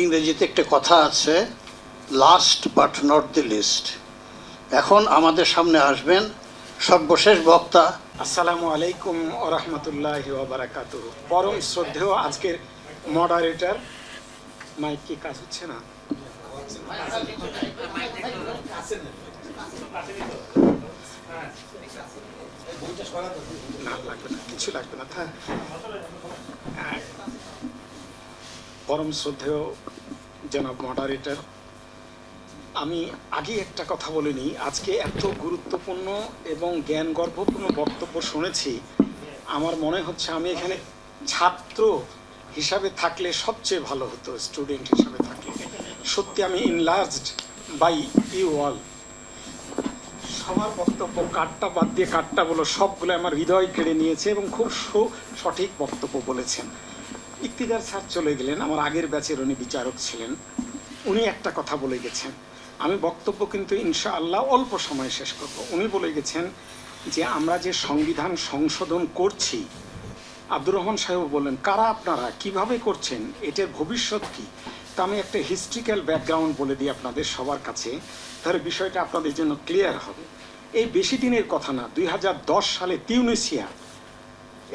ইংরেজিতে একটা কথা আছে, last but not the least. এখন আমাদের সামনে আসবেন সর্বশেষ বক্তা। আসসালামু আলাইকুম ওয়া রাহমাতুল্লাহি ওয়া বারাকাতুহু। পরম শ্রদ্ধেয় আজকের মডারেটর, মাইক কি কাজ হচ্ছে না? না লাগবে না, কিছু লাগবে না। পরম শ্রদ্ধেয় জনাব মডারেটর, আমি আগে একটা কথা বলিনি, আজকে এত গুরুত্বপূর্ণ এবং জ্ঞানগর্ভপূর্ণ বক্তব্য শুনেছি। আমার মনে হচ্ছে আমি এখানে ছাত্র হিসাবে থাকলে সবচেয়ে ভালো হতো, স্টুডেন্ট হিসাবে থাকলে। সত্যি আমি ইনলার্জড বাই ইউ অল। সবার বক্তব্য কাটটা বাদ দিয়ে কাটটা বলো, সবগুলো আমার হৃদয় কেড়ে নিয়েছে এবং খুব সঠিক বক্তব্য বলেছেন। ইকতিদার স্যার চলে গেলেন, আমার আগের ব্যাচের উনি বিচারক ছিলেন। উনি একটা কথা বলে গেছেন, আমি বক্তব্য কিন্তু ইনশাআল্লাহ অল্প সময়ে শেষ করব। উনি বলে গেছেন যে আমরা যে সংবিধান সংশোধন করছি, আব্দুর রহমান সাহেব বললেন কারা আপনারা, কিভাবে করছেন, এটার ভবিষ্যৎ কী। তা আমি একটা হিস্ট্রিক্যাল ব্যাকগ্রাউন্ড বলে দিই আপনাদের সবার কাছে, তাহলে বিষয়টা আপনাদের জন্য ক্লিয়ার হবে। এই বেশি দিনের কথা না, 2010 সালে তিউনিসিয়া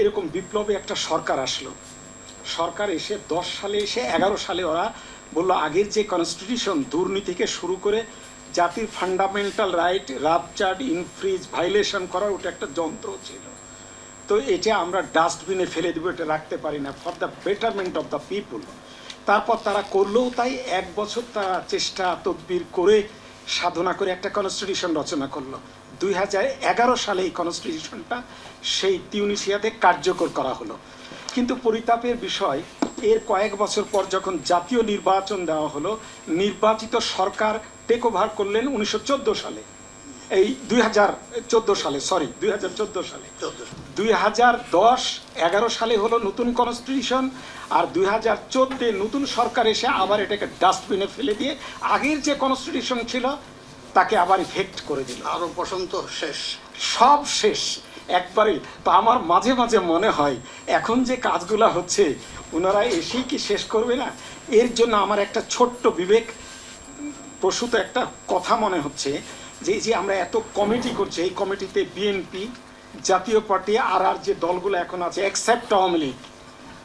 এরকম বিপ্লবে একটা সরকার আসলো। সরকার এসে 10 সালে এসে 11 সালে ওরা বললো আগের যে কনস্টিটিউশন দুর্নীতিকে শুরু করে জাতির ফান্ডামেন্টাল রাইট রাপচার্ড ইনফ্রিজ ভাইলেশন করার ওটা একটা যন্ত্র ছিল, তো এটা আমরা ডাস্টবিনে ফেলে দেবো, এটা রাখতে পারি না, for the betterment of the পিপুল। তারপর তারা করলেও তাই, 1 বছর তারা চেষ্টা তদবির করে সাধনা করে একটা কনস্টিটিউশন রচনা করলো। 2011 সালে এই কনস্টিটিউশনটা সেই তিউনিসিয়াতে কার্যকর করা হলো। কিন্তু পরিতাপের বিষয়, এর কয়েক বছর পর যখন জাতীয় নির্বাচন দেওয়া হলো, নির্বাচিত সরকার টেক ওভার করলেন 1914 সালে, এই 2014 সালে, সরি 2014 সালে। 2010-11 সালে হলো নতুন কনস্টিটিউশন, আর 2014 নতুন সরকার এসে আবার এটাকে ডাস্টবিনে ফেলে দিয়ে আগের যে কনস্টিটিউশন ছিল তাকে আবার ইফেক্ট করে দিল। আরও পর্যন্ত শেষ, সব শেষ একবারে। তো আমার মাঝে মাঝে মনে হয় এখন যে কাজগুলো হচ্ছে ওনারা এসেই কি শেষ করবে না। এর জন্য আমার একটা ছোট্ট বিবেক প্রসূত একটা কথা মনে হচ্ছে যে এই যে আমরা এত কমিটি করছি, এই কমিটিতে বিএনপি, জাতীয় পার্টি আর যে দলগুলো এখন আছে এক্সেপ্ট আওয়ামী লীগ,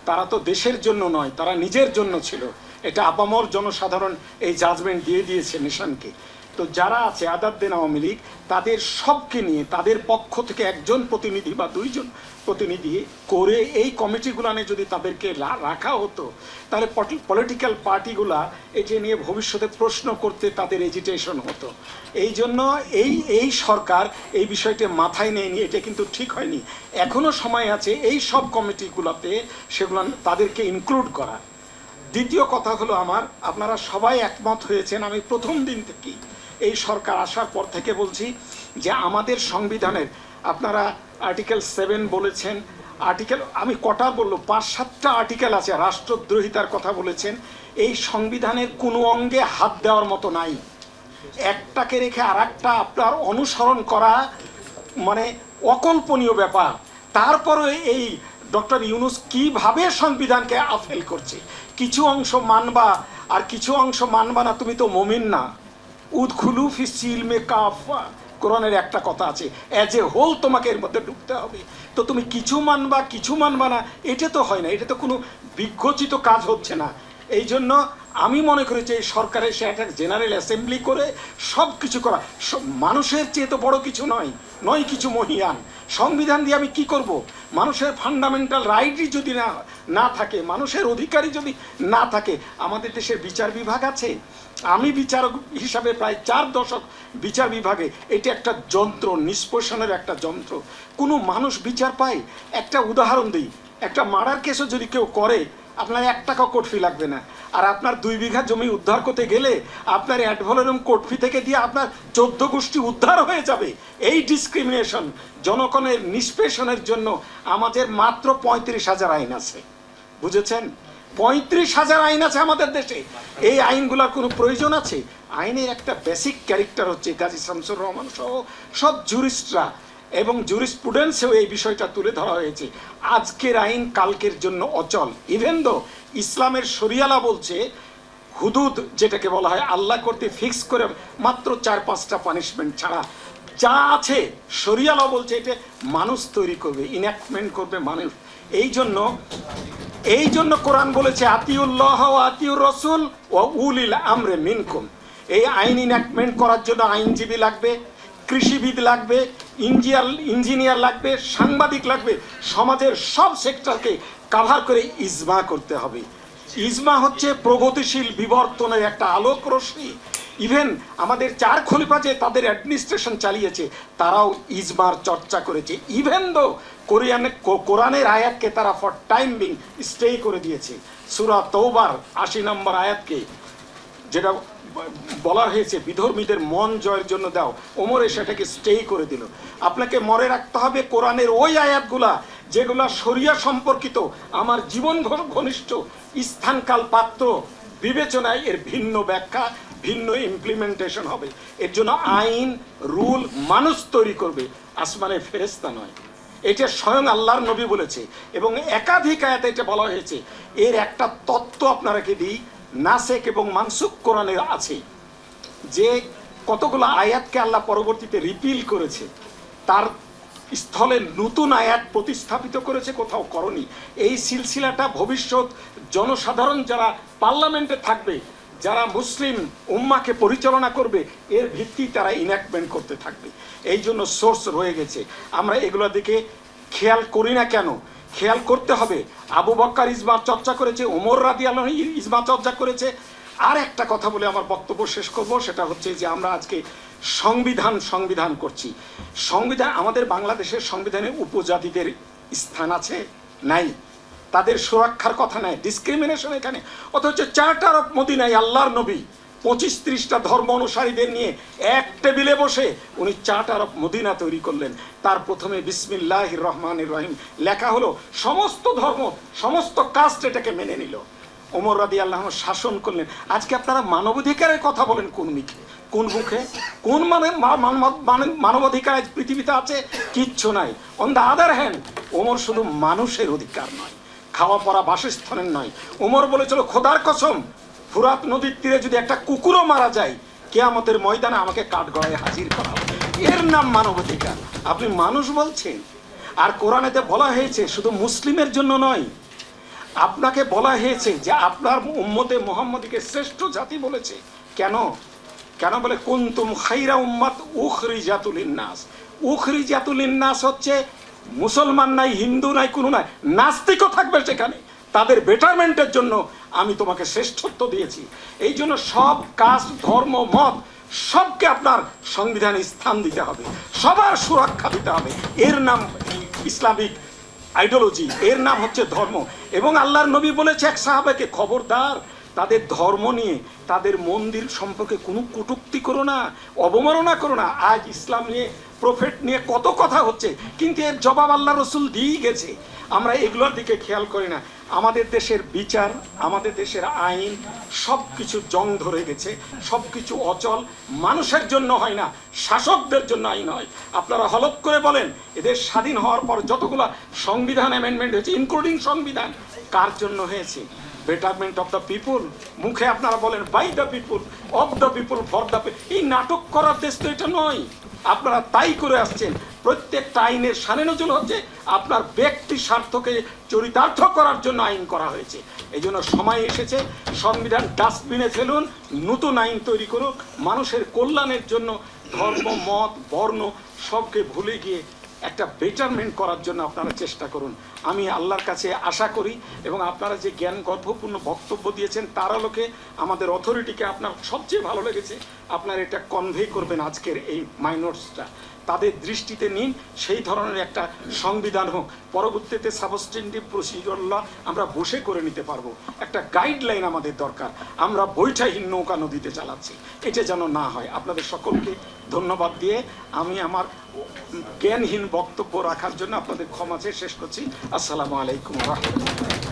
তারা তো দেশের জন্য নয়, তারা নিজের জন্য ছিল। এটা আপামর জনসাধারণ এই জাজমেন্ট দিয়ে দিয়েছে নেশনকে। তো যারা আছে আদার দেন আওয়ামী লীগ, তাদের সবকে নিয়ে তাদের পক্ষ থেকে একজন প্রতিনিধি বা 2 জন প্রতিনিধি করে এই কমিটিগুলো নিয়ে যদি তাদেরকে রাখা হতো, তাহলে পলিটিক্যাল পার্টিগুলা এটা নিয়ে ভবিষ্যতে প্রশ্ন করতে তাদের এজিটেশন হতো। এই জন্য এই সরকার এই বিষয়টি মাথায় নেয়নি, এটা কিন্তু ঠিক হয়নি। এখনও সময় আছে এই সব কমিটিগুলোতে সেগুলো তাদেরকে ইনক্লুড করা। দ্বিতীয় কথা হলো আমার, আপনারা সবাই একমত হয়েছেন, আমি প্রথম দিন থেকেই এই সরকার আসার পর থেকে বলছি যে আমাদের সংবিধানের আপনারা আর্টিকেল 7 বলেছেন, আর্টিকেল আমি কটা বললো 5-7টা আর্টিকেল আছে, রাষ্ট্রদ্রোহিতার কথা বলেছেন। এই সংবিধানের কোনো অঙ্গে হাত দেওয়ার মতো নাই। একটাকে রেখে আর একটা আপনার অনুসরণ করা মানে অকল্পনীয় ব্যাপার। তারপরে এই ডক্টর ইউনূস কিভাবে সংবিধানকে আফেল করছে, কিছু অংশ মানবা আর কিছু অংশ মানবা না, তুমি তো মুমিন না। উদখুলু ফি সিলমে কাফা, কোরআনের একটা কথা আছে, অ্যাজ এ হোল তোমাকে এর মধ্যে ঢুকতে হবে। তো তুমি কিছু মানবা কিছু মানবা না, এটা তো হয় না, এটা তো কোনো বিঘ্নচিত কাজ হচ্ছে না। এই জন্য আমি মনে করি যে এই সরকারের সে একটা জেনারেল অ্যাসেম্বলি করে সব কিছু করা মানুষের চেয়ে তো বড় কিছু নয় কিছু মহিয়ান। সংবিধান দিয়ে আমি কি করব? মানুষের ফান্ডামেন্টাল রাইটই যদি না থাকে, মানুষের অধিকারই যদি না থাকে, আমাদের দেশের বিচার বিভাগ আছে। আমি বিচারক হিসাবে প্রায় 4 দশক বিচার বিভাগে, এটা একটা যন্ত্র, নিষ্পেষণের একটা যন্ত্র। কোনো মানুষ বিচার পায়? একটা উদাহরণ দিই, একটা মার্ডার কেসও যদি কেউ করে, আপনার 1 টাকা কোর্ট ফি লাগবে না। আর আপনার 2 বিঘা জমি উদ্ধার করতে গেলে আপনার অ্যাডভোলেরম কোর্ট ফি থেকে দিয়ে আপনার 14 গোষ্ঠী উদ্ধার হয়ে যাবে। এই ডিসক্রিমিনেশন, জনগণের নিষ্পেষণের জন্য আমাদের মাত্র 35,000 আইন আছে, বুঝেছেন? 35,000 আইন আছে আমাদের দেশে। এই আইনগুলোর কোনো প্রয়োজন আছে? আইনের একটা বেসিক ক্যারেক্টার হচ্ছে, কাজী শামসুর রহমান সহ সব জুরিস্টরা এবং জুরিসপ্রুডেন্সেও এই বিষয়টা তুলে ধরা হয়েছে। আজকের আইন কালকের জন্য অচল। ইভেন দো ইসলামের শরিয়ালা বলছে হুদুদ যেটাকে বলা হয় আল্লাহ করতে ফিক্স করে মাত্র 4-5টা পানিশমেন্ট ছাড়া যা আছে শরিয়া ল বলছে এটা মানুষ তৈরি করবে, ইনঅ্যাক্টমেন্ট করবে মানুষ। এই জন্য কোরআন বলেছে আতিউল্লাহ ওয়া আতিউর রাসূল ওয়া উলিল আমরে মিনকুম। এই আইন ইনঅ্যাক্টমেন্ট করার জন্য আইনজীবী লাগবে, কৃষিবিদ লাগবে, ইঞ্জিনিয়ার লাগবে, সাংবাদিক লাগবে, সমাজের সব সেক্টরকে কাভার করে ইজমা করতে হবে। ইজমা হচ্ছে প্রগতিশীল বিবর্তনের একটা আলোক রশ্মি। ইভেন আমাদের 4 খলিফা যে তাদের অ্যাডমিনিস্ট্রেশন চালিয়েছে তারাও ইজমার চর্চা করেছে। ইভেন দো কোরআনের আয়াতকে তারা ফর টাইম বিং স্টে করে দিয়েছে। সূরা তওবার 80 নম্বর আয়াতকে যেটা বলা হয়েছে বিধর্মীদের মন জয়ের জন্য দাও, ওমরে সেটাকে স্টে করে দিল। আপনাকে মনে রাখতে হবে কোরআনের ওই আয়াতগুলা যেগুলা শরিয়া সম্পর্কিত, আমার জীবন ঘনিষ্ঠ, স্থানকাল পাত্র বিবেচনায় এর ভিন্ন ব্যাখ্যা, ভিন্ন ইমপ্লিমেন্টেশন হবে। এর জন্য আইন রুল মানুষ তৈরি করবে, আসমানের ফেরেশতা নয়। এটা স্বয়ং আল্লাহর নবী বলেছে এবং একাধিক আয়াতে এটা বলা হয়েছে। এর একটা তত্ত্ব আপনারাকে দিই, নাসেক এবং মানসুখ কোরআনের আছে, যে কতগুলো আয়াতকে আল্লাহ পরবর্তীতে রিপিল করেছে, তার স্থলে নতুন আয়াত প্রতিস্থাপিত করেছে, কোথাও করনি। এই সিলসিলাটা ভবিষ্যৎ জনসাধারণ যারা পার্লামেন্টে থাকবে, যারা মুসলিম উম্মাকে পরিচালনা করবে, এর ভিত্তি তারা ইনঅ্যাক্টমেন্ট করতে থাকবে। এই জন্য সোর্স রয়ে গেছে। আমরা এগুলো দিকে খেয়াল করি না কেন? খেয়াল করতে হবে। আবু বকর ইজমা চর্চা করেছে, ওমর রাদিয়াল্লাহু আনহু ইজমা চর্চা করেছে। আর একটা কথা বলে আমার বক্তব্য শেষ করব, সেটা হচ্ছে যে আমরা আজকে সংবিধান করছি। সংবিধান, আমাদের বাংলাদেশের সংবিধানে উপজাতিদের স্থান আছে? নাই। তাদের সুরক্ষার কথা নাই, ডিসক্রিমিনেশন এখানে। অথচ চার্টার অফ মদিনায় আল্লাহর নবী 25-30টা ধর্ম অনুসারীদের নিয়ে এক টেবিলে বসে উনি চার্টার অফ মদিনা তৈরি করলেন। তার প্রথমে বিসমিল্লাহির রহমানির রহিম লেখা হলো, সমস্ত ধর্ম, সমস্ত কাস্ট এটাকে মেনে নিল। ওমর রাদিয়াল্লাহু আনহু শাসন করলেন। আজকে আপনারা মানবাধিকারের কথা বলেন কোন মুখে? কোন মানবাধিকার আজ পৃথিবীতে আছে? কিচ্ছু নাই। On the other hand Omar শুধু মানুষের অধিকার নয়, খাওয়া পরা বাসস্থানের নয়, ওমর বলেছিল খোদার কসম, ফুরাত নদীর তীরে যদি একটা কুকুরও মারা যায়, কিয়ামতের ময়দানে আমাকে কাঠগড়ায় হাজির করা হবে। এর নাম মানবাধিকার। আপনি মানুষ বলছেন। আর কোরআনেতে বলা হয়েছে শুধু মুসলিমের জন্য নয়, আপনাকে বলা হয়েছে যে আপনার উম্মতে মুহাম্মদীকে শ্রেষ্ঠ জাতি বলেছে। কেন বলে কুনতুম খাইরা উম্মাত উখরিজাতুল লিন্নাস। উখরিজাতুল লিন্নাস হচ্ছে মুসলমান নাই, হিন্দু নাই, কোনো নাই, নাস্তিকও থাকবে সেখানে, তাদের বেটারমেন্টের জন্য আমি তোমাকে শ্রেষ্ঠত্ব দিয়েছি। এই জন্য সব কাস্ট, ধর্ম, মত সবকে আপনার সংবিধানে স্থান দিতে হবে, সবার সুরক্ষা দিতে হবে। এর নাম ইসলামিক আইডিওলজি, এর নাম হচ্ছে ধর্ম। এবং আল্লাহর নবী বলেছে এক সাহাবাকে, খবরদার তাদের ধর্ম নিয়ে, তাদের মন্দির সম্পর্কে কোনো কটূক্তি করো না, অবমাননা করো না। আজ ইসলাম নিয়ে, প্রফেট নিয়ে কত কথা হচ্ছে, কিন্তু এর জবাব আল্লাহ রসুল দিয়েই গেছে। আমরা এগুলোর দিকে খেয়াল করি না। আমাদের দেশের বিচার, আমাদের দেশের আইন সব কিছু জং ধরে গেছে, সব কিছু অচল। মানুষের জন্য হয় না, শাসকদের জন্য আইন হয়। আপনারা হলফ করে বলেন, এদের স্বাধীন হওয়ার পর যতগুলো সংবিধান অ্যামেন্ডমেন্ট হয়েছে, ইনক্লুডিং সংবিধান, কার জন্য হয়েছে? Betterment of the people. মুখে আপনারা বলেন by the people, of the people, for the people. এই নাটক করার দেশ তো এটা নয়। আপনারা তাই করে আসছেন। প্রত্যেকটা আইনের শানে নজুল হচ্ছে আপনার ব্যক্তি স্বার্থকে চরিতার্থ করার জন্য আইন করা হয়েছে। এই জন্য সময় এসেছে, সংবিধান ডাস্টবিনে ফেলুন, নতুন আইন তৈরি করুন মানুষের কল্যাণের জন্য। ধর্ম, মত, বর্ণ সবকে ভুলে গিয়ে একটা বেটারমেন্ট করার জন্য আপনারা চেষ্টা করুন। আমি আল্লাহর কাছে আশা করি, এবং আপনারা যে জ্ঞান গর্ভপূর্ণ বক্তব্য দিয়েছেন তার আলোকে আমাদের অথরিটিকে আপনার সবচেয়ে ভালো লেগেছে, আপনারা এটা কনভে করবেন আজকের এই মাইনরসটা, তাদের দৃষ্টিতে নিন। সেই ধরনের একটা সংবিধান হোক, পরবর্তীতে সাবস্টেন্টিভ প্রসিডিউর ল আমরা বসে করে নিতে পারবো। একটা গাইডলাইন আমাদের দরকার। আমরা বৈঠাহীন নৌকা নদীতে চালাচ্ছি, এটা যেন না হয়। আপনাদের সকলকে ধন্যবাদ দিয়ে আমি আমার জ্ঞানহীন বক্তব্য রাখার জন্য আপনাদের ক্ষমা চেয়ে শেষ করছি। আসসালামু আলাইকুম ওয়া রাহমাতুল্লাহ।